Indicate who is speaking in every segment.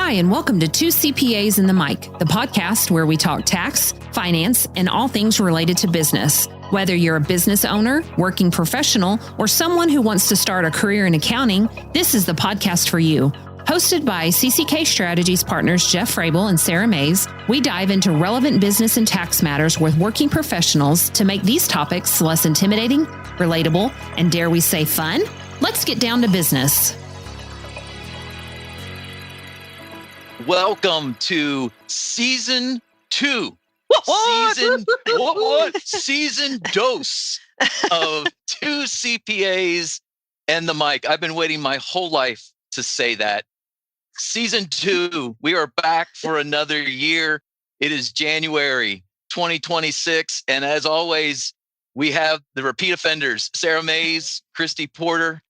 Speaker 1: Hi, and welcome to Two CPAs and the Mic, the podcast where we talk tax, finance, and all things related to business. Whether you're a business owner, working professional, or someone who wants to start a career in accounting, this is the podcast for you. Hosted by CCK Strategies partners Jeff Frable and Sara Mays, we dive into relevant business and tax matters with working professionals to make these topics less intimidating, relatable, and dare we say fun? Let's get down to business.
Speaker 2: Welcome to season 2. Season dose of Two CPAs and the Mic. I've been waiting my whole life to say that. Season 2, we are back for another year. It is January 2026. And as always, we have the repeat offenders, Sara Mays, Kristie Porter.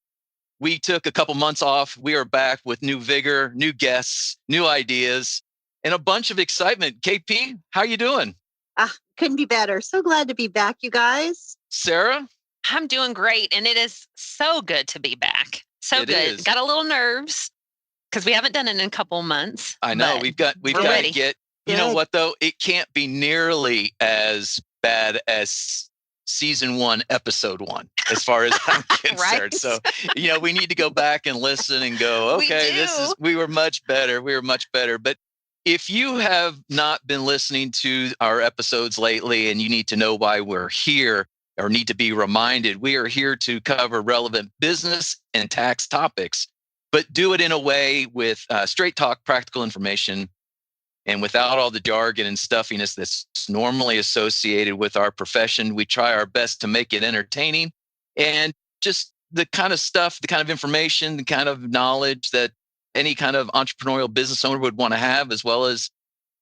Speaker 2: We took a couple months off. We are back with new vigor, new guests, new ideas, and a bunch of excitement. KP, how you doing?
Speaker 3: Couldn't be better. So glad to be back, you guys.
Speaker 2: Sara?
Speaker 4: I'm doing great, and it is so good to be back. So good. Got a little nerves because we haven't done it in a couple months.
Speaker 2: I know. We've got to get, you know what though? It can't be nearly as bad as season 1, episode 1, as far as I'm concerned.
Speaker 4: Right?
Speaker 2: So, we need to go back and listen and go, okay, we were much better. But if you have not been listening to our episodes lately and you need to know why we're here or need to be reminded, we are here to cover relevant business and tax topics, but do it in a way with straight talk, practical information, and without all the jargon and stuffiness that's normally associated with our profession. We try our best to make it entertaining and just the kind of stuff, the kind of information, the kind of knowledge that any kind of entrepreneurial business owner would want to have, as well as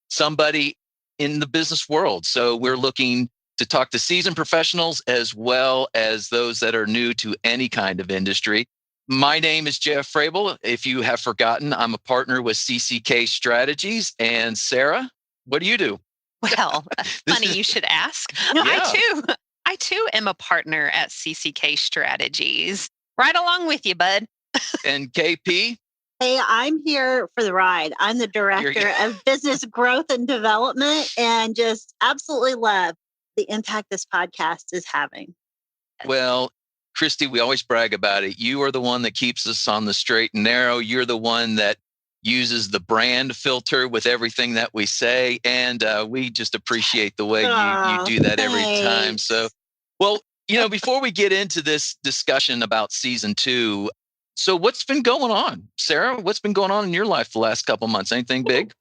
Speaker 2: somebody in the business world. So we're looking to talk to seasoned professionals as well as those that are new to any kind of industry. My name is Jeff Frable. If you have forgotten, I'm a partner with CCK Strategies. And Sara, what do you do?
Speaker 4: Well, funny you should ask.
Speaker 2: Yeah.
Speaker 4: I too am a partner at CCK Strategies. Right along with you, bud.
Speaker 2: And KP?
Speaker 3: Hey, I'm here for the ride. I'm the director of business growth and development and just absolutely love the impact this podcast is having.
Speaker 2: Well, Kristie, we always brag about it. You are the one that keeps us on the straight and narrow. You're the one that uses the brand filter with everything that we say. And we just appreciate the way you do that every time. So, well, before we get into this discussion about season 2, so what's been going on? Sara, what's been going on in your life the last couple months? Anything big?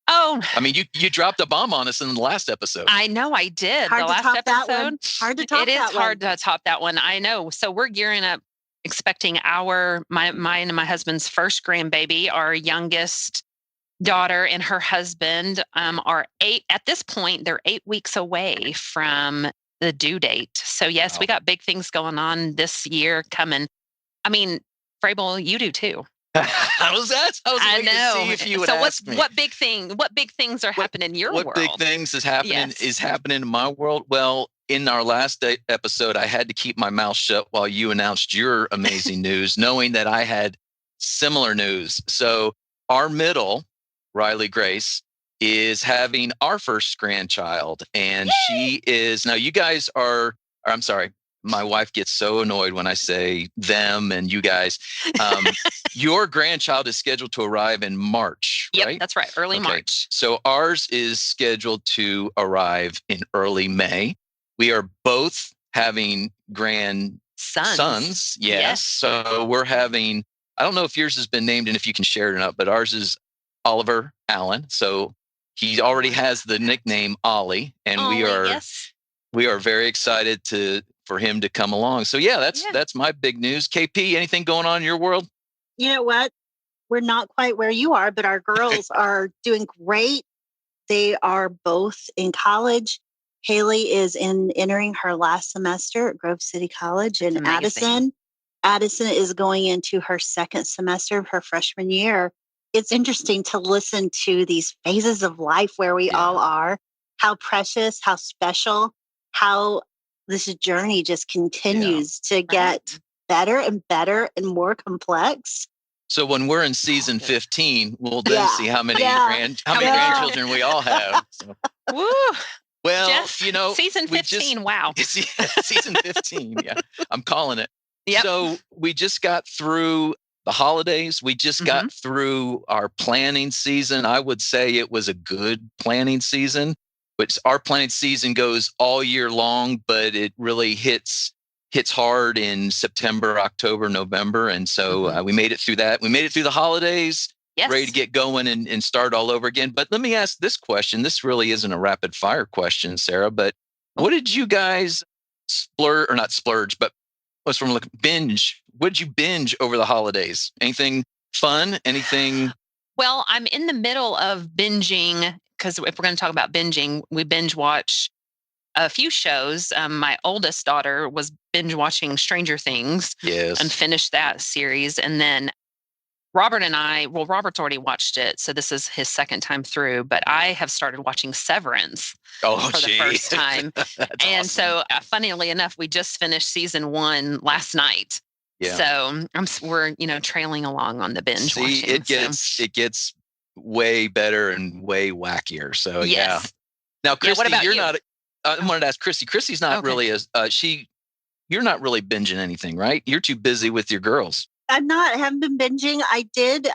Speaker 4: Oh,
Speaker 2: I mean, you dropped a bomb on us in the last episode.
Speaker 4: I know I did.
Speaker 3: Hard
Speaker 4: the
Speaker 3: to
Speaker 4: last
Speaker 3: top
Speaker 4: episode.
Speaker 3: That one. Hard to top
Speaker 4: it is
Speaker 3: that
Speaker 4: hard
Speaker 3: one.
Speaker 4: to top that one. I know. So we're gearing up, expecting mine and my husband's first grandbaby. Our youngest daughter and her husband are 8. At this point, they're 8 weeks away from the due date. So yes,
Speaker 2: Wow.
Speaker 4: We got big things going on this year coming. I mean, Frable, you do too.
Speaker 2: How's that?
Speaker 4: I know.
Speaker 2: To see if you would
Speaker 4: so
Speaker 2: ask me.
Speaker 4: what big things are happening in your world?
Speaker 2: What big things is happening
Speaker 4: Yes.
Speaker 2: in my world? Well, in our last episode, I had to keep my mouth shut while you announced your amazing news, knowing that I had similar news. So our middle, Riley Grace, is having our first grandchild, and she is now. You guys are. I'm sorry. My wife gets so annoyed when I say them and you guys. Your grandchild is scheduled to arrive in March,
Speaker 4: Yep,
Speaker 2: right?
Speaker 4: that's right. Early March.
Speaker 2: So ours is scheduled to arrive in early May. We are both having sons. Yes. So we're having, I don't know if yours has been named and if you can share it or not, but ours is Oliver Allen. So he already has the nickname Ollie, and we are very excited for him to come along. So that's my big news. KP, anything going on in your world?
Speaker 3: You know what? We're not quite where you are, but our girls are doing great. They are both in college. Haley is entering her last semester at Grove City College, and Addison is going into her second semester of her freshman year. It's interesting to listen to these phases of life where we all are, how precious, how special, how this journey just continues to get better and better and more complex.
Speaker 2: So when we're in season 15, we'll then see how many grandchildren we all have. So.
Speaker 4: Woo!
Speaker 2: Well,
Speaker 4: Jeff, season 15. Wow.
Speaker 2: Season 15. Yeah, I'm calling it.
Speaker 4: Yep.
Speaker 2: So we just got through the holidays. We just got through our planning season. I would say it was a good planning season, which our planning season goes all year long, but it really hits hard in September, October, November. And so we made it through that. We made it through the holidays, ready to get going and start all over again. But let me ask this question. This really isn't a rapid fire question, Sarah, but what did you guys binge? What did you binge over the holidays? Anything fun? Anything?
Speaker 4: Well, I'm in the middle of binging, because if we're going to talk about binging, we binge watch a few shows. My oldest daughter was binge watching Stranger Things and finished that series. And then Robert and Robert's already watched it, so this is his second time through, but I have started watching Severance for the first time. And awesome. So funnily enough, we just finished season 1 last night. Yeah. So we're, trailing along on the binge watching.
Speaker 2: It gets way better and way wackier. So yeah. Now, Kristie,
Speaker 4: what about
Speaker 2: you're
Speaker 4: you?
Speaker 2: not, I wanted to ask Kristie. Kristie's not really you're not really binging anything, right? You're too busy with your girls.
Speaker 3: I haven't been binging. I did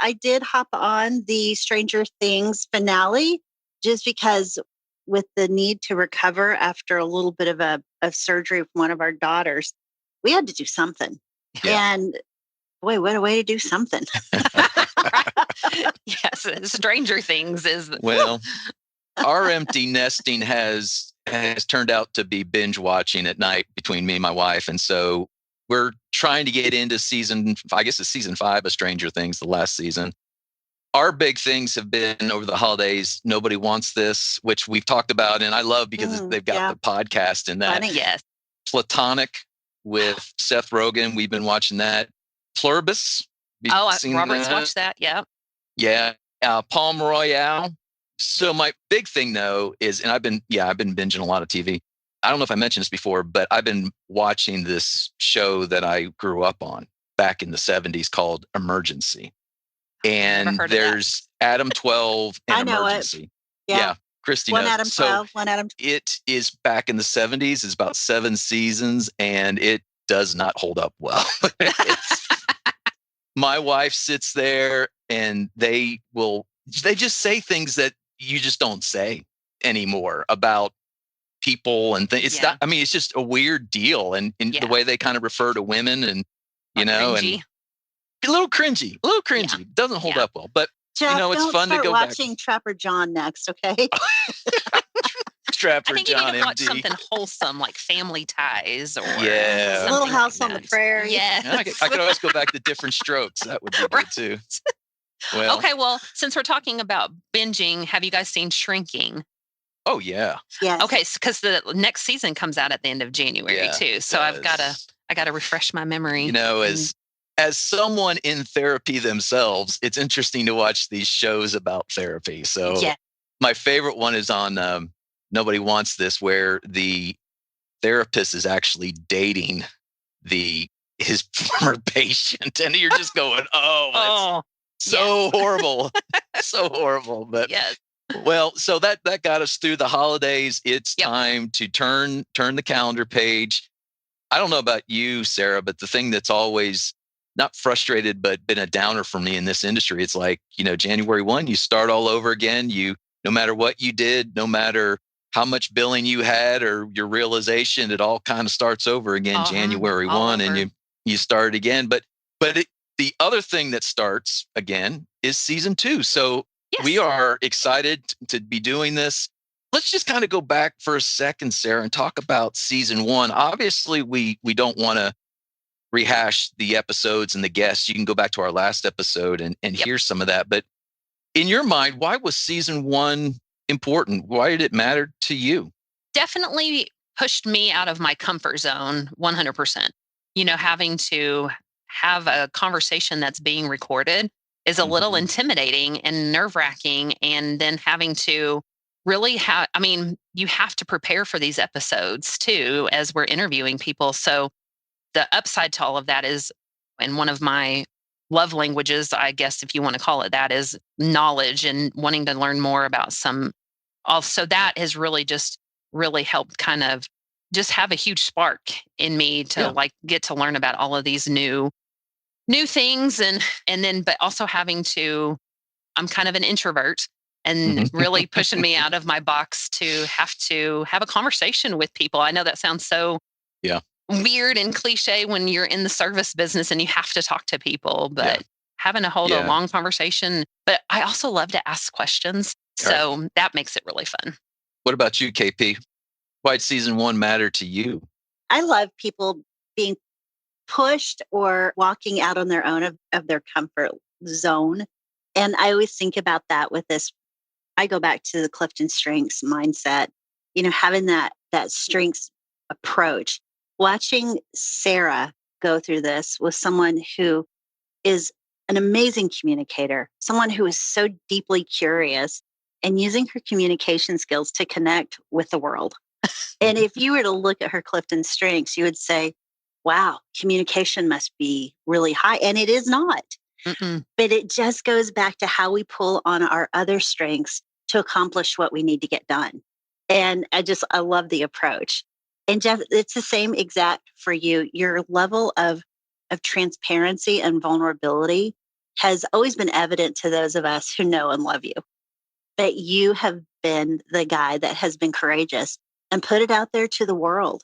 Speaker 3: hop on the Stranger Things finale just because with the need to recover after a little bit of surgery from one of our daughters, we had to do something. Yeah. And boy, what a way to do something.
Speaker 4: Yes, Stranger Things is.
Speaker 2: Well, our empty nesting has turned out to be binge watching at night between me and my wife. And so we're trying to get into season 5 of Stranger Things, the last season. Our big things have been over the holidays. Nobody Wants This, which we've talked about, and I love because they've got the podcast in that.
Speaker 4: Funny, yes.
Speaker 2: Platonic with Seth Rogen. We've been watching that. Pluribus.
Speaker 4: Robert's watched that. Yeah.
Speaker 2: Yeah. Palm Royale. So my big thing though is, and I've been binging a lot of TV. I don't know if I mentioned this before, but I've been watching this show that I grew up on back in the 70s called Emergency. And there's Adam 12 and
Speaker 3: I know
Speaker 2: Emergency.
Speaker 3: It. Yeah.
Speaker 2: Kristie
Speaker 3: knows.
Speaker 2: Adam
Speaker 3: 12, one Adam 12.
Speaker 2: It is back in the 70s. It's about 7 seasons and it does not hold up well. My wife sits there and they just say things that you just don't say anymore about people and things. It's not, it's just a weird deal. And the way they kind of refer to women and,
Speaker 4: cringy.
Speaker 2: and a little cringy. Yeah. Doesn't hold up well, but
Speaker 3: Jeff,
Speaker 2: it's fun to go
Speaker 3: watching Trapper John next. Okay.
Speaker 2: Trapper
Speaker 4: I think
Speaker 2: John,
Speaker 4: you need to watch
Speaker 2: MD.
Speaker 4: something whole,me like Family Ties or
Speaker 3: Little House
Speaker 4: like
Speaker 3: on the Prairie.
Speaker 4: Yes.
Speaker 2: I could always go back to Different Strokes. That would be good too. Well,
Speaker 4: okay. Well, since we're talking about binging, have you guys seen Shrinking?
Speaker 2: Oh yeah.
Speaker 3: Yes.
Speaker 4: Okay, because the next season comes out at the end of January too. So I gotta refresh my memory.
Speaker 2: As someone in therapy themselves, it's interesting to watch these shows about therapy. So my favorite one is on Nobody Wants This, where the therapist is actually dating his former patient, and you're just going, so horrible, so horrible. But well, so that got us through the holidays. It's time to turn the calendar page. I don't know about you, Sarah, but the thing that's always not frustrated, but been a downer for me in this industry, it's like, January 1, you start all over again. No matter what you did, no matter how much billing you had or your realization, it all kind of starts over again, January 1, and you start again. But the other thing that starts again is season 2. So we are excited to be doing this. Let's just kind of go back for a second, Sarah, and talk about season 1. Obviously, we don't want to rehash the episodes and the guests. You can go back to our last episode and hear some of that. But in your mind, why was season 1 important? Why did it matter to you?
Speaker 4: Definitely pushed me out of my comfort zone 100%. Having to have a conversation that's being recorded is a little intimidating and nerve-wracking. And then having to really you have to prepare for these episodes too, as we're interviewing people. So the upside to all of that is, and one of my love languages, I guess, if you want to call it that, is knowledge and wanting to learn more about some. Also, that has really helped kind of just have a huge spark in me to like get to learn about all of these new things. And then, but also I'm kind of an introvert, and really pushing me out of my box to have a conversation with people. I know that sounds so weird and cliche when you're in the service business and you have to talk to people, but having to hold a long conversation. But I also love to ask questions. So that makes it really fun.
Speaker 2: What about you, KP? Why did season 1 matter to you?
Speaker 3: I love people being pushed or walking out on their own of their comfort zone. And I always think about that with this. I go back to the Clifton Strengths mindset, having that strengths approach. Watching Sara go through this with someone who is an amazing communicator, someone who is so deeply curious and using her communication skills to connect with the world. And if you were to look at her Clifton Strengths, you would say, wow, communication must be really high. And it is not. But it just goes back to how we pull on our other strengths to accomplish what we need to get done. And I love the approach. And Jeff, it's the same exact for you. Your level of transparency and vulnerability has always been evident to those of us who know and love you. But you have been the guy that has been courageous and put it out there to the world.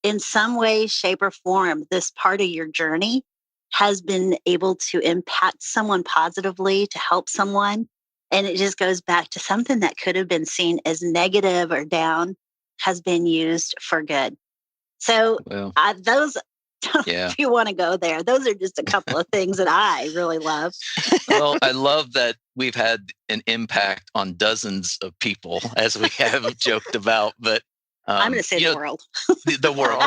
Speaker 3: In some way, shape, or form, this part of your journey has been able to impact someone positively, to help someone. And it just goes back to something that could have been seen as negative or down has been used for good. So those, if you want to go there, those are just a couple of things that I really love.
Speaker 2: Well, I love that we've had an impact on dozens of people, as we have joked about, but
Speaker 3: I'm going to say the world.
Speaker 2: The world.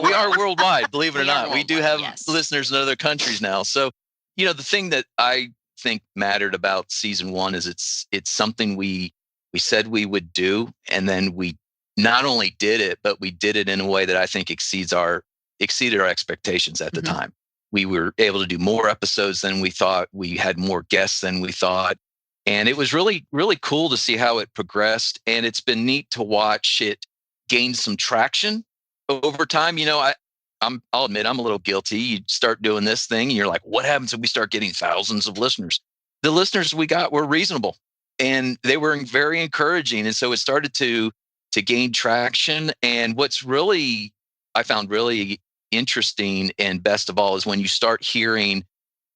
Speaker 2: We are worldwide, believe it or not. We do have listeners in other countries now. So, the thing that I think mattered about season 1 is it's something we said we would do, and then we not only did it, but we did it in a way that I think exceeded our expectations at the time. We were able to do more episodes than we thought. We had more guests than we thought. And it was really, really cool to see how it progressed. And it's been neat to watch it gain some traction over time. I'll admit I'm a little guilty. You start doing this thing and you're like, what happens if we start getting thousands of listeners? The listeners we got were reasonable and they were very encouraging. And so it started to gain traction. And what's I found really interesting and best of all is when you start hearing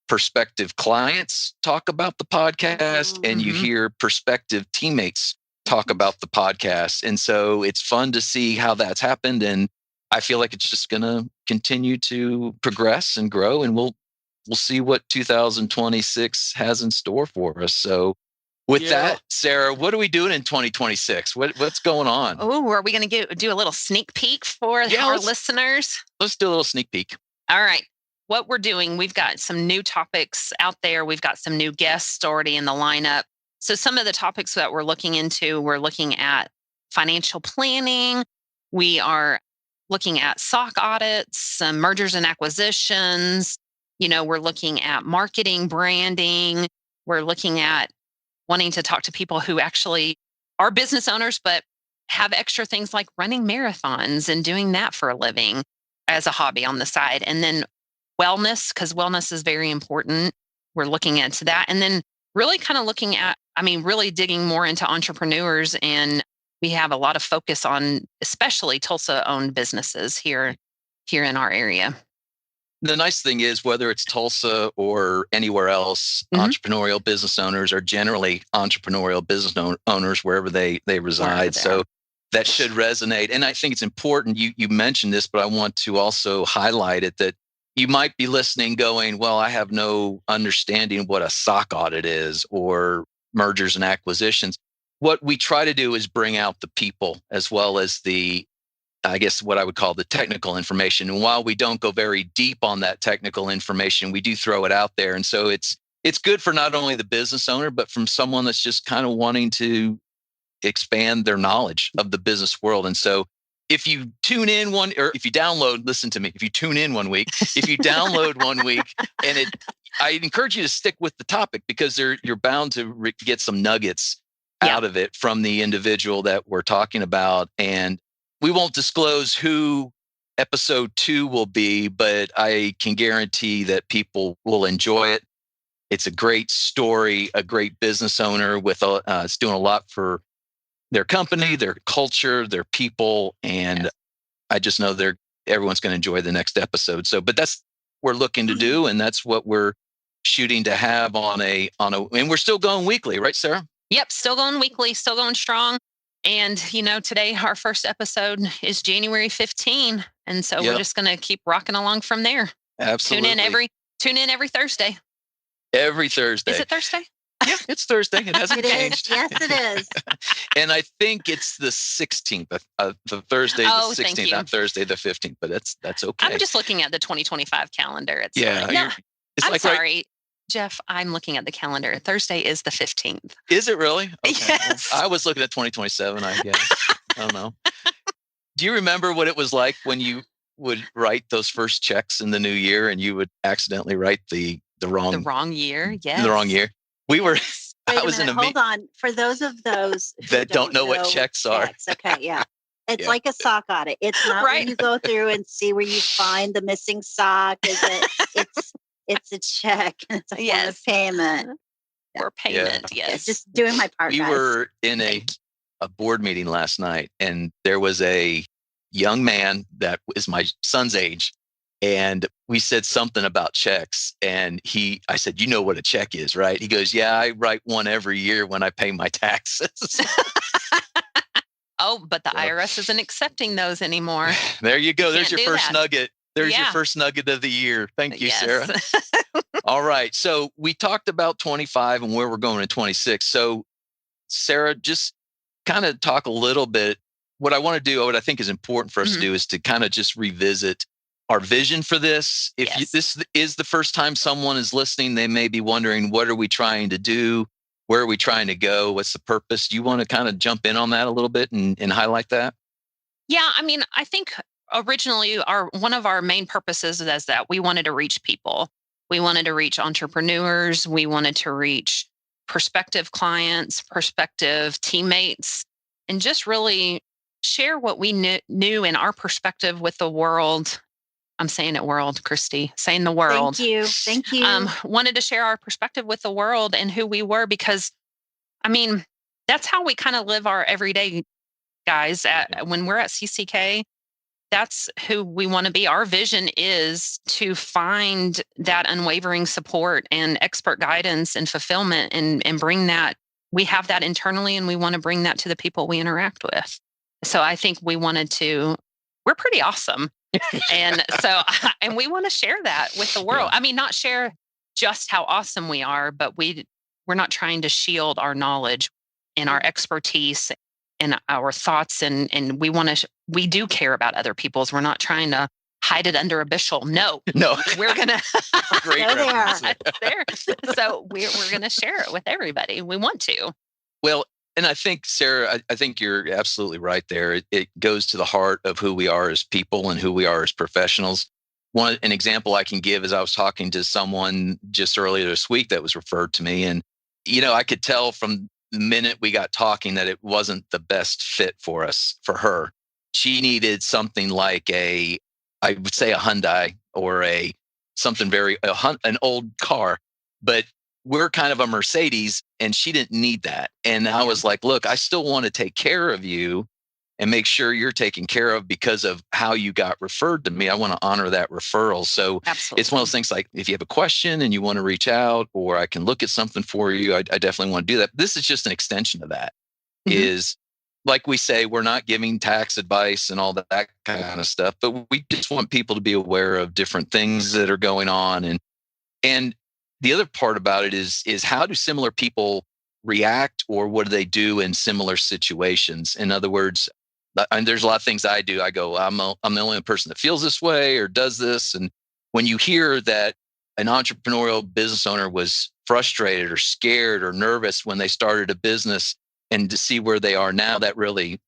Speaker 2: prospective clients talk about the podcast and you hear prospective teammates talk about the podcast. And so it's fun to see how that's happened. And I feel like it's just going to continue to progress and grow. And we'll see what 2026 has in store for us. So with that, Sara, what are we doing in 2026? What's going on?
Speaker 4: Oh, are we going to do a little sneak peek for our listeners?
Speaker 2: Let's do a little sneak peek.
Speaker 4: All right. What we're doing, we've got some new topics out there. We've got some new guests already in the lineup. So some of the topics that we're looking into, we're looking at financial planning. We are looking at SOC audits, some mergers and acquisitions. We're looking at marketing, branding. We're looking at wanting to talk to people who actually are business owners, but have extra things like running marathons and doing that for a living as a hobby on the side. And then wellness, because wellness is very important. We're looking into that. And then really kind of looking at, really digging more into entrepreneurs. And we have a lot of focus on especially Tulsa-owned businesses here in our area.
Speaker 2: The nice thing is, whether it's Tulsa or anywhere else, entrepreneurial business owners are generally entrepreneurial business owners wherever they reside. So that should resonate. And I think it's important. You mentioned this, but I want to also highlight it that you might be listening going, well, I have no understanding what a SOC audit is or mergers and acquisitions. What we try to do is bring out the people as well as what I would call the technical information. And while we don't go very deep on that technical information, we do throw it out there. And so it's good for not only the business owner, but from someone that's just kind of wanting to expand their knowledge of the business world. And so if you tune in if you tune in 1 week, if you download 1 week and I encourage you to stick with the topic because you're bound to get some nuggets out of it from the individual that we're talking about. And we won't disclose who episode 2 will be, but I can guarantee that people will enjoy it. It's a great story, a great business owner with it's doing a lot for their company, their culture, their people. And I just know everyone's going to enjoy the next episode. So, but that's what we're looking to do. And that's what we're shooting to have and we're still going weekly, right, Sarah?
Speaker 4: Yep. Still going weekly, still going strong. And, today our first episode is January 15. And so we're just going to keep rocking along from there.
Speaker 2: Absolutely.
Speaker 4: Tune in every Thursday.
Speaker 2: Every Thursday.
Speaker 4: Is it Thursday?
Speaker 2: Yeah, it's Thursday. It hasn't changed.
Speaker 3: Yes, it is.
Speaker 2: And I think it's the 16th. The Thursday the 16th, not Thursday the 15th. But that's okay.
Speaker 4: I'm just looking at the 2025 calendar. It's
Speaker 2: I'm
Speaker 4: sorry. Right. Jeff, I'm looking at the calendar. Thursday is the 15th.
Speaker 2: Is it really? Okay.
Speaker 4: Yes.
Speaker 2: Well, I was looking at 2027, I guess. I don't know. Do you remember what it was like when you would write those first checks in the new year and you would accidentally write the wrong
Speaker 4: year? Yes.
Speaker 2: The wrong year. We were.
Speaker 3: I was in a meeting. Hold on. For those
Speaker 2: that don't know what checks are.
Speaker 3: Okay, yeah. It's like a sock audit. It's not where you go through and see where you find the missing sock. It's a check. It's a form of payment.
Speaker 4: Or payment,
Speaker 3: It's just doing my part,
Speaker 2: We were in a board meeting last night, and there was a young man that is my son's age, and we said something about checks, and I said, you know what a check is, right? He goes, yeah, I write one every year when I pay my taxes.
Speaker 4: Oh, but the IRS isn't accepting those anymore.
Speaker 2: There you go. There's your first nugget. There's your first nugget of the year. Thank you, Sarah. All right. So we talked about 25 and where we're going in 26. So Sarah, just kind of talk a little bit. What I want to do, what I think is important for us to do is to kind of just revisit our vision for this. If this is the first time someone is listening, they may be wondering, what are we trying to do? Where are we trying to go? What's the purpose? Do you want to kind of jump in on that a little bit and highlight that?
Speaker 4: Yeah. I mean, I think originally one of our main purposes is that we wanted to reach people. We wanted to reach entrepreneurs. We wanted to reach prospective clients, prospective teammates, and just really share what we knew in our perspective with the world. I'm saying it world, Kristie, saying the world.
Speaker 3: Thank you.
Speaker 4: Wanted to share our perspective with the world and who we were, because, I mean, that's how we kind of live our everyday, guys. When we're at CCK, that's who we want to be. Our vision is to find that unwavering support and expert guidance and fulfillment and bring that. We have that internally, and we want to bring that to the people we interact with. So I think we're pretty awesome. And we want to share that with the world. I mean, not share just how awesome we are, but we're not trying to shield our knowledge and our expertise and our thoughts. And we do care about other people's. We're not trying to hide it under a bushel. No, we're going to
Speaker 2: great reference.
Speaker 4: there. So we're going to share it with everybody. We want to.
Speaker 2: Well, and I think, Sarah, I think you're absolutely right there. It goes to the heart of who we are as people and who we are as professionals. An example I can give is I was talking to someone just earlier this week that was referred to me. And, I could tell from the minute we got talking that it wasn't the best fit for her. She needed something like I would say a Hyundai or an old car, but we're kind of a Mercedes, and she didn't need that. And I was like, look, I still want to take care of you and make sure you're taken care of because of how you got referred to me. I want to honor that referral. So It's one of those things like, if you have a question and you want to reach out, or I can look at something for you, I definitely want to do that. This is just an extension of that. Is like we say, we're not giving tax advice and all that kind of stuff, but we just want people to be aware of different things that are going on. And the other part about it is how do similar people react, or what do they do in similar situations? In other words, and there's a lot of things I do. I go, I'm the only person that feels this way or does this. And when you hear that an entrepreneurial business owner was frustrated or scared or nervous when they started a business, and to see where they are now, that really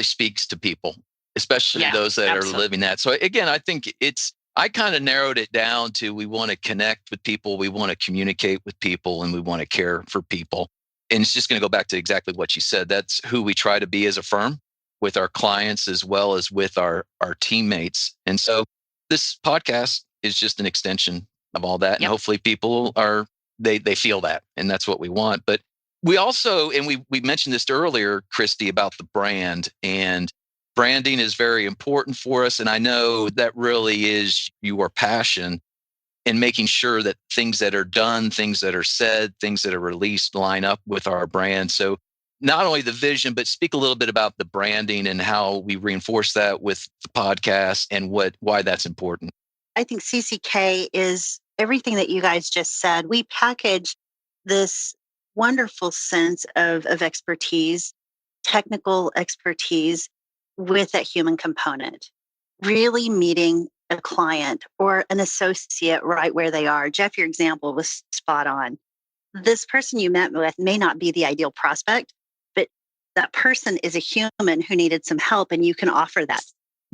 Speaker 2: speaks to people, especially those that are living that. So again, I think it's I kind of narrowed it down to we want to connect with people, we want to communicate with people, and we want to care for people. And it's just going to go back to exactly what you said. That's who we try to be as a firm with our clients as well as with our teammates. And so this podcast is just an extension of all that. And hopefully people they feel that. And that's what we want. But we also, and we mentioned this earlier, Kristie, about the brand, and branding is very important for us. And I know that really is your passion in making sure that things that are done, things that are said, things that are released line up with our brand. So not only the vision, but speak a little bit about the branding and how we reinforce that with the podcast and why that's important.
Speaker 3: I think CCK is everything that you guys just said. We package this wonderful sense of expertise, technical expertise with that human component, really meeting a client or an associate right where they are. Jeff, your example was spot on. This person you met with may not be the ideal prospect, but that person is a human who needed some help, and you can offer that.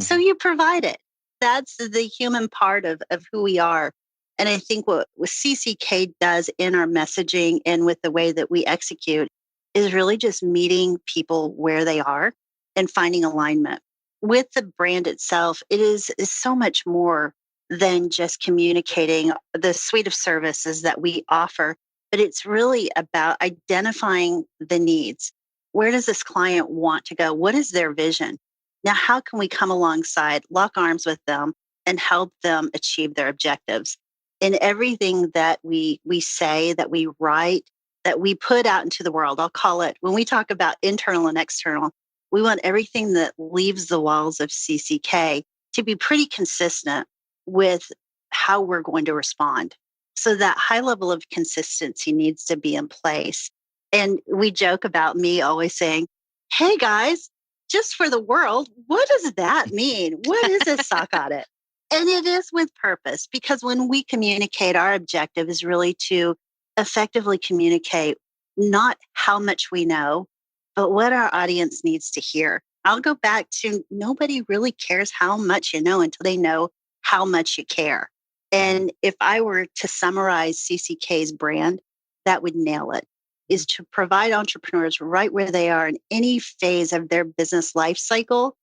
Speaker 3: So you provide it. That's the human part of who we are. And I think what CCK does in our messaging and with the way that we execute is really just meeting people where they are and finding alignment. With the brand itself, it is so much more than just communicating the suite of services that we offer, but it's really about identifying the needs. Where does this client want to go? What is their vision? Now, how can we come alongside, lock arms with them, and help them achieve their objectives? In everything that we say, that we write, that we put out into the world, I'll call it, when we talk about internal and external, we want everything that leaves the walls of CCK to be pretty consistent with how we're going to respond. So that high level of consistency needs to be in place. And we joke about me always saying, hey guys, just for the world, what does that mean? What is a SOC audit? And it is with purpose, because when we communicate, our objective is really to effectively communicate not how much we know, but what our audience needs to hear. I'll go back to nobody really cares how much you know until they know how much you care. And if I were to summarize CCK's brand, that would nail it, is to provide entrepreneurs right where they are in any phase of their business life cycle,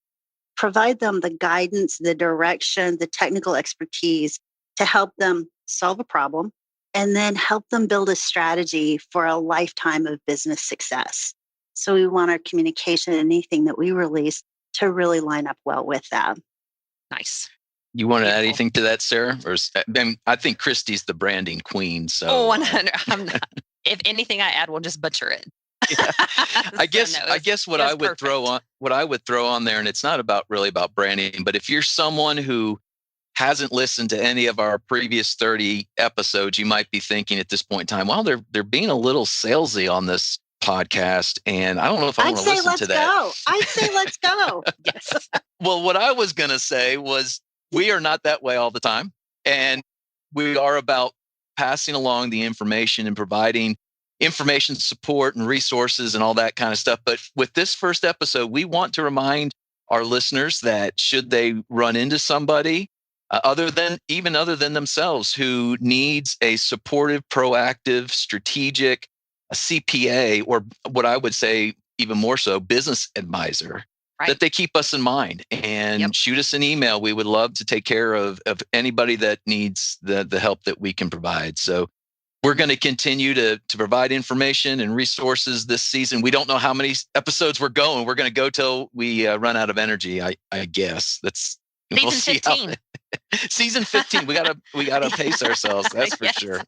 Speaker 3: provide them the guidance, the direction, the technical expertise to help them solve a problem, and then help them build a strategy for a lifetime of business success. So we want our communication and anything that we release to really line up well with that.
Speaker 4: Nice.
Speaker 2: You want to add anything to that, Sarah? Or I think Kristie's the branding queen. So
Speaker 4: 100. I'm not. If anything I add, we'll just butcher it.
Speaker 2: Yeah. I guess what I would throw on there, and it's not really about branding, but if you're someone who hasn't listened to any of our previous 30 episodes, you might be thinking at this point in time, well, they're being a little salesy on this podcast, and I don't know if I want to listen to that.
Speaker 3: I'd say let's go.
Speaker 4: Yes.
Speaker 2: Well, what I was going to say was we are not that way all the time, and we are about passing along the information and providing information support and resources and all that kind of stuff. But with this first episode, we want to remind our listeners that should they run into somebody other than themselves who needs a supportive, proactive, strategic, a CPA, or what I would say even more so, business advisor, that they keep us in mind and shoot us an email. We would love to take care of anybody that needs the help that we can provide. So we're going to continue to provide information and resources this season. We don't know how many episodes we're going. We're going to go till we run out of energy. I guess that's
Speaker 4: season 15.
Speaker 2: Season 15. We gotta pace ourselves. That's for sure.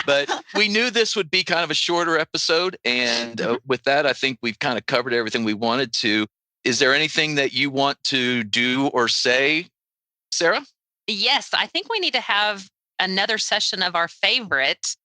Speaker 2: But we knew this would be kind of a shorter episode, and with that, I think we've kind of covered everything we wanted to. Is there anything that you want to do or say, Sarah?
Speaker 4: Yes, I think we need to have another session of our favorite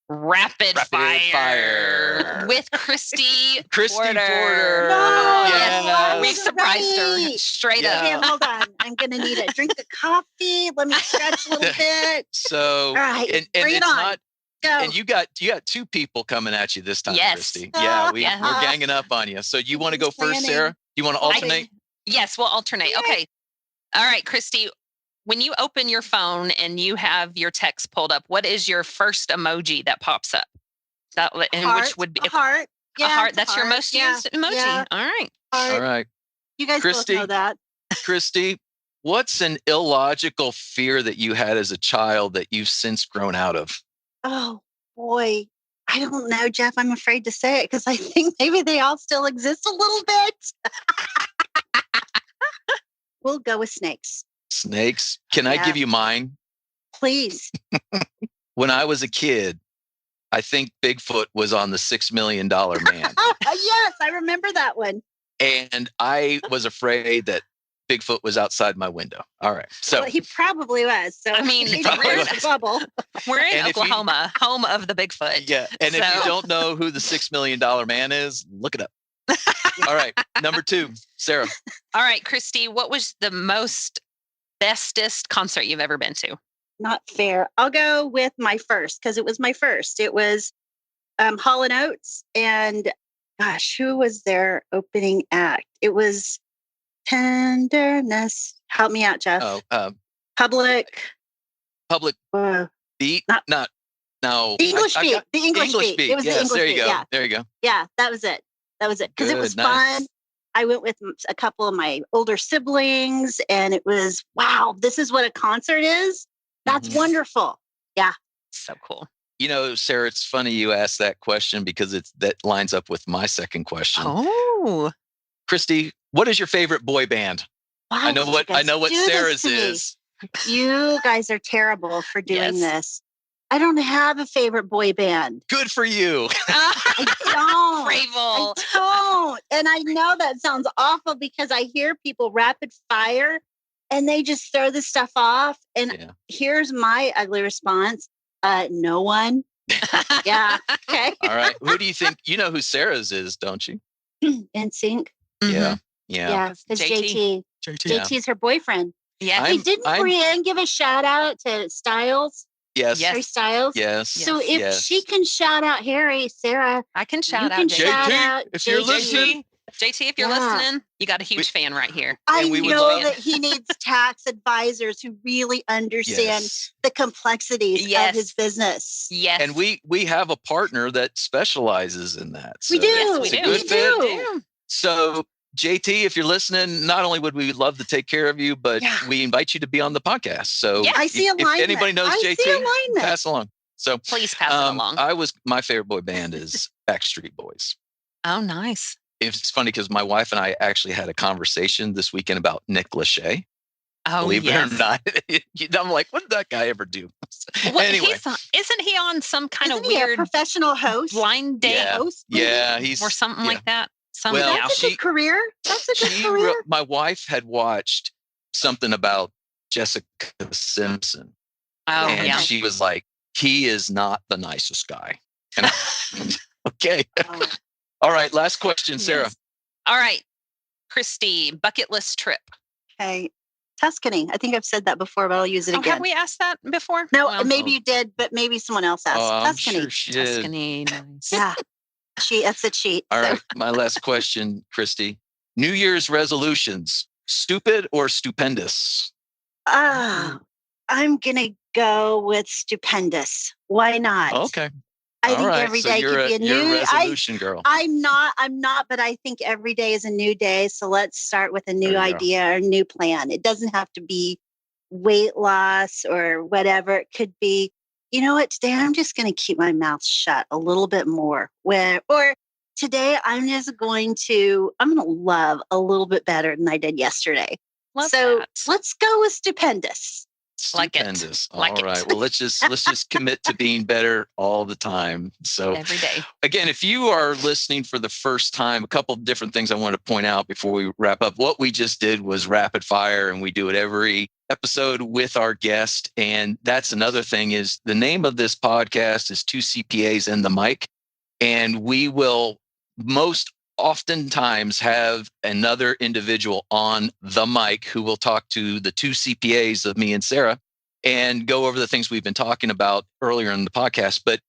Speaker 4: rapid fire with Kristie Porter.
Speaker 3: No,
Speaker 2: yes.
Speaker 4: We've surprised her straight up.
Speaker 3: Okay, hold on. I'm going to need a drink of coffee. Let me stretch a little bit.
Speaker 2: So,
Speaker 3: all right,
Speaker 2: and
Speaker 3: bring it
Speaker 2: it's
Speaker 3: on.
Speaker 2: not.
Speaker 3: Go.
Speaker 2: And you got two people coming at you this time,
Speaker 4: Yes.
Speaker 2: Kristie. Yeah, we're ganging up on you. So you want to go first, Sarah? You want to alternate?
Speaker 4: Yes, we'll alternate. Okay. All right, Kristie. when you open your phone and you have your text pulled up, what is your first emoji that pops up? Which would be
Speaker 3: a heart.
Speaker 4: Yeah, a heart. That's your most used emoji. Yeah. All right.
Speaker 2: All right.
Speaker 3: You guys both know that.
Speaker 2: Kristie, what's an illogical fear that you had as a child that you've since grown out of?
Speaker 3: Oh, boy. I don't know, Jeff. I'm afraid to say it because I think maybe they all still exist a little bit. We'll go with snakes.
Speaker 2: Snakes? Can I give you mine?
Speaker 3: Please.
Speaker 2: When I was a kid, I think Bigfoot was on the $6 Million Man.
Speaker 3: Yes, I remember that one.
Speaker 2: And I was afraid that Bigfoot was outside my window. All right. So
Speaker 3: he probably was. So
Speaker 4: I mean,
Speaker 3: where's the bubble?
Speaker 4: We're in Oklahoma, home of the Bigfoot.
Speaker 2: Yeah. And if you don't know who the $6 Million Man is, look it up. All right. Number 2, Sarah.
Speaker 4: All right, Kristie, what was the bestest concert you've ever been to?
Speaker 3: Not fair. I'll go with my first because it was my first. It was Hall & Oates, and gosh, who was their opening act? It was Tenderness. Help me out, Jeff. Public
Speaker 2: Beat. Not no.
Speaker 3: The English Beat. The English Beat. It was the English
Speaker 2: there you
Speaker 3: Beat.
Speaker 2: go.
Speaker 3: Yeah.
Speaker 2: There you go.
Speaker 3: Yeah, that was it. Because it was fun. I went with a couple of my older siblings, and it was, wow, this is what a concert is. That's wonderful. Yeah.
Speaker 4: So cool.
Speaker 2: You know, Sarah, it's funny you asked that question because that lines up with my second question.
Speaker 4: Oh.
Speaker 2: Kristie, what is your favorite boy band? I know what Sarah's is.
Speaker 3: You guys are terrible for doing this. I don't have a favorite boy band.
Speaker 2: Good for you.
Speaker 3: I don't.
Speaker 4: Frable.
Speaker 3: I don't. And I know that sounds awful because I hear people rapid fire and they just throw this stuff off. And here's my ugly response. No one. Yeah. Okay.
Speaker 2: All right. Who do you think? You know who Sarah's is, don't you?
Speaker 3: NSYNC.
Speaker 2: Yeah.
Speaker 3: Yeah. It's JT. JT is her boyfriend.
Speaker 4: Yeah.
Speaker 3: Hey, didn't Brienne give a shout out to Styles?
Speaker 2: Yes.
Speaker 3: Harry Styles?
Speaker 2: Yes.
Speaker 3: So if she can shout out Harry, Sarah,
Speaker 4: I can shout out
Speaker 2: JT. If you're listening.
Speaker 4: JT, if you're listening, you got a huge fan right here.
Speaker 3: I know that he needs tax advisors who really understand the complexities of his business.
Speaker 4: Yes.
Speaker 2: And we have a partner that specializes in that. So
Speaker 3: we do.
Speaker 2: It's a good fit. So JT, if you're listening, not only would we love to take care of you, but we invite you to be on the podcast. So
Speaker 3: I see alignment.
Speaker 2: If anybody knows JT, pass along. So
Speaker 4: please pass it along.
Speaker 2: My favorite boy band is Backstreet Boys.
Speaker 4: Oh, nice.
Speaker 2: It's funny because my wife and I actually had a conversation this weekend about Nick Lachey.
Speaker 4: Oh,
Speaker 2: believe it or not. I'm like, what did that guy ever do?
Speaker 4: Well,
Speaker 2: anyway,
Speaker 4: isn't he on some kind of
Speaker 3: Isn't he
Speaker 4: weird
Speaker 3: a professional host,
Speaker 4: blind date host?
Speaker 2: Yeah, he's
Speaker 4: or something like that.
Speaker 3: That's a good career. That's a good career.
Speaker 2: My wife had watched something about Jessica Simpson.
Speaker 4: Oh,
Speaker 2: and she was like, he is not the nicest guy. And okay. All right. Last question, Sarah.
Speaker 4: All right. Kristie, bucket list trip.
Speaker 3: Okay. Tuscany. I think I've said that before, but I'll use it again.
Speaker 4: Have we asked that before?
Speaker 3: No, maybe you did, but maybe someone else asked. Tuscany.
Speaker 2: I'm sure she did.
Speaker 4: Tuscany. Nice.
Speaker 3: Yeah. That's a cheat.
Speaker 2: All right. My last question, Kristie. New Year's resolutions, stupid or stupendous?
Speaker 3: I'm going to go with stupendous. Why not?
Speaker 2: Okay.
Speaker 3: I think every day could be a new
Speaker 2: you're a resolution girl.
Speaker 3: I'm not, but I think every day is a new day. So let's start with a new idea or a new plan. It doesn't have to be weight loss or whatever. It could be, you know what, today I'm just going to keep my mouth shut a little bit more. Or today I'm going to love a little bit better than I did yesterday. Let's go with stupendous.
Speaker 2: Stupendous. All right. Well, let's just commit to being better all the time. So
Speaker 4: every day.
Speaker 2: Again, if you are listening for the first time, a couple of different things I want to point out before we wrap up. What we just did was rapid fire, and we do it every episode with our guest. And that's another thing is the name of this podcast is 2 CPAs and the mic. And we will most oftentimes have another individual on the mic who will talk to the 2 CPAs of me and Sarah and go over the things we've been talking about earlier in the podcast. But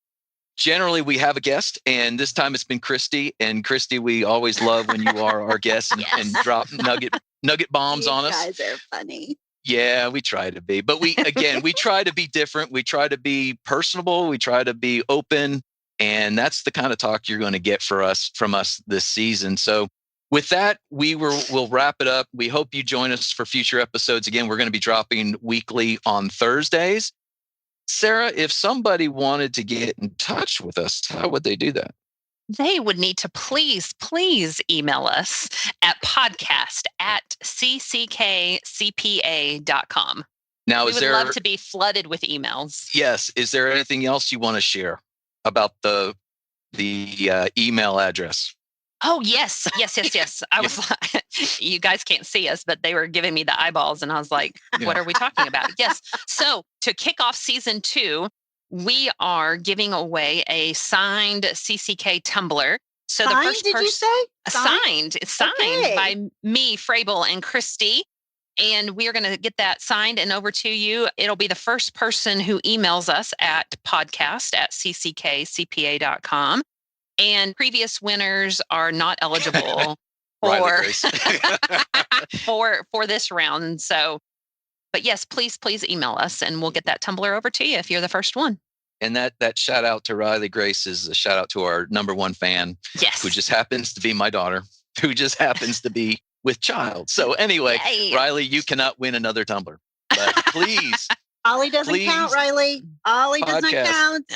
Speaker 2: generally we have a guest, and this time it's been Kristie. And Kristie, we always love when you are our guest and drop nugget bombs on us.
Speaker 3: You guys are funny.
Speaker 2: Yeah, we try to be. But we try to be different. We try to be personable. We try to be open. And that's the kind of talk you're going to get from us this season. So with that, we'll wrap it up. We hope you join us for future episodes. Again, we're going to be dropping weekly on Thursdays. Sara, if somebody wanted to get in touch with us, how would they do that?
Speaker 4: They would need to please email us at podcast@cckcpa.com.
Speaker 2: Now,
Speaker 4: we would love to be flooded with emails.
Speaker 2: Yes. Is there anything else you want to share about the email address?
Speaker 4: Oh, yes. I was like, you guys can't see us, but they were giving me the eyeballs and I was like, what are we talking about? Yes. So to kick off season 2, we are giving away a signed CCK tumbler. So
Speaker 3: signed,
Speaker 4: the first
Speaker 3: did you say?
Speaker 4: Signed. It's signed by me, Frable, and Kristie. And we are going to get that signed and over to you. It'll be the first person who emails us at podcast@cckcpa.com. And previous winners are not eligible for this round. So, but yes, please email us and we'll get that tumbler over to you if you're the first one.
Speaker 2: And that shout out to Riley Grace is a shout out to our number 1 fan, who just happens to be my daughter, who just happens to be with child. So anyway, Riley, you cannot win another tumbler, but please.
Speaker 3: Ollie doesn't count, Riley. Ollie doesn't count.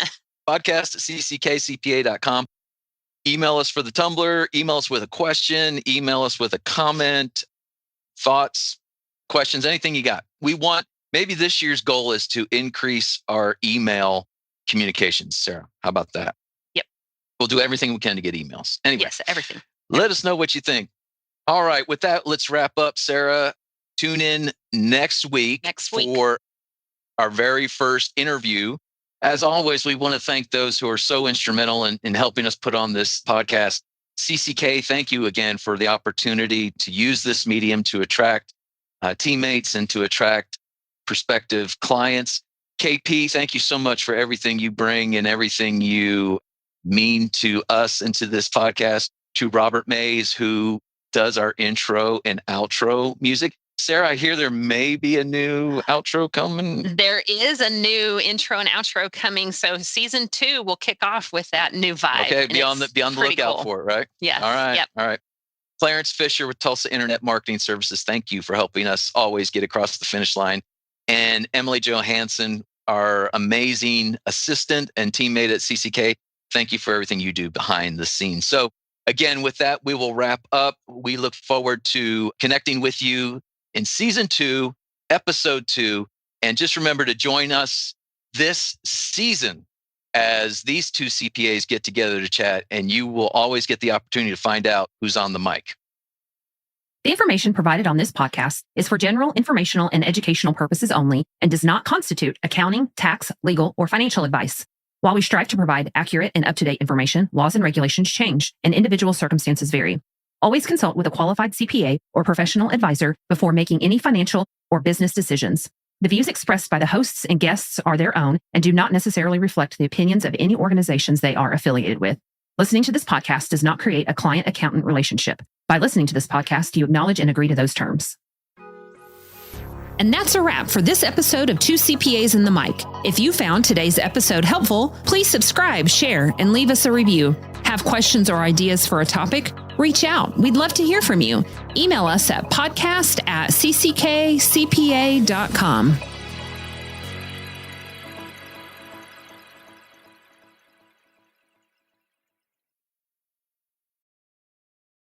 Speaker 2: Podcast@cckcpa.com. Email us for the tumbler, email us with a question, email us with a comment, thoughts, questions, anything you got. Maybe this year's goal is to increase our email communications. Sara, how about that?
Speaker 4: Yep.
Speaker 2: We'll do everything we can to get emails. Anyway,
Speaker 4: yes, everything.
Speaker 2: Let us know what you think. All right. With that, let's wrap up. Sara, tune in next week for our very first interview. As always, we want to thank those who are so instrumental in helping us put on this podcast. CCK, thank you again for the opportunity to use this medium to attract teammates and to attract prospective clients. KP, thank you so much for everything you bring and everything you mean to us and to this podcast. To Robert Mays, who does our intro and outro music. Sara, I hear there may be a new outro coming.
Speaker 4: There is a new intro and outro coming. So season 2 will kick off with that new vibe.
Speaker 2: Okay, be on the lookout for it, right?
Speaker 4: Yeah.
Speaker 2: All right.
Speaker 4: Yep.
Speaker 2: All right. Clarence Fisher with Tulsa Internet Marketing Services. Thank you for helping us always get across the finish line. And Emily Johansson, our amazing assistant and teammate at CCK. Thank you for everything you do behind the scenes. So again, with that, we will wrap up. We look forward to connecting with you in season 2, episode 2. And just remember to join us this season as these 2 CPAs get together to chat, and you will always get the opportunity to find out who's on the mic.
Speaker 1: The information provided on this podcast is for general informational and educational purposes only and does not constitute accounting, tax, legal, or financial advice. While we strive to provide accurate and up-to-date information, laws and regulations change and individual circumstances vary. Always consult with a qualified CPA or professional advisor before making any financial or business decisions. The views expressed by the hosts and guests are their own and do not necessarily reflect the opinions of any organizations they are affiliated with. Listening to this podcast does not create a client-accountant relationship. By listening to this podcast, you acknowledge and agree to those terms. And that's a wrap for this episode of 2 CPAs in the Mic. If you found today's episode helpful, please subscribe, share, and leave us a review. Have questions or ideas for a topic? Reach out. We'd love to hear from you. Email us at podcast@cckcpa.com.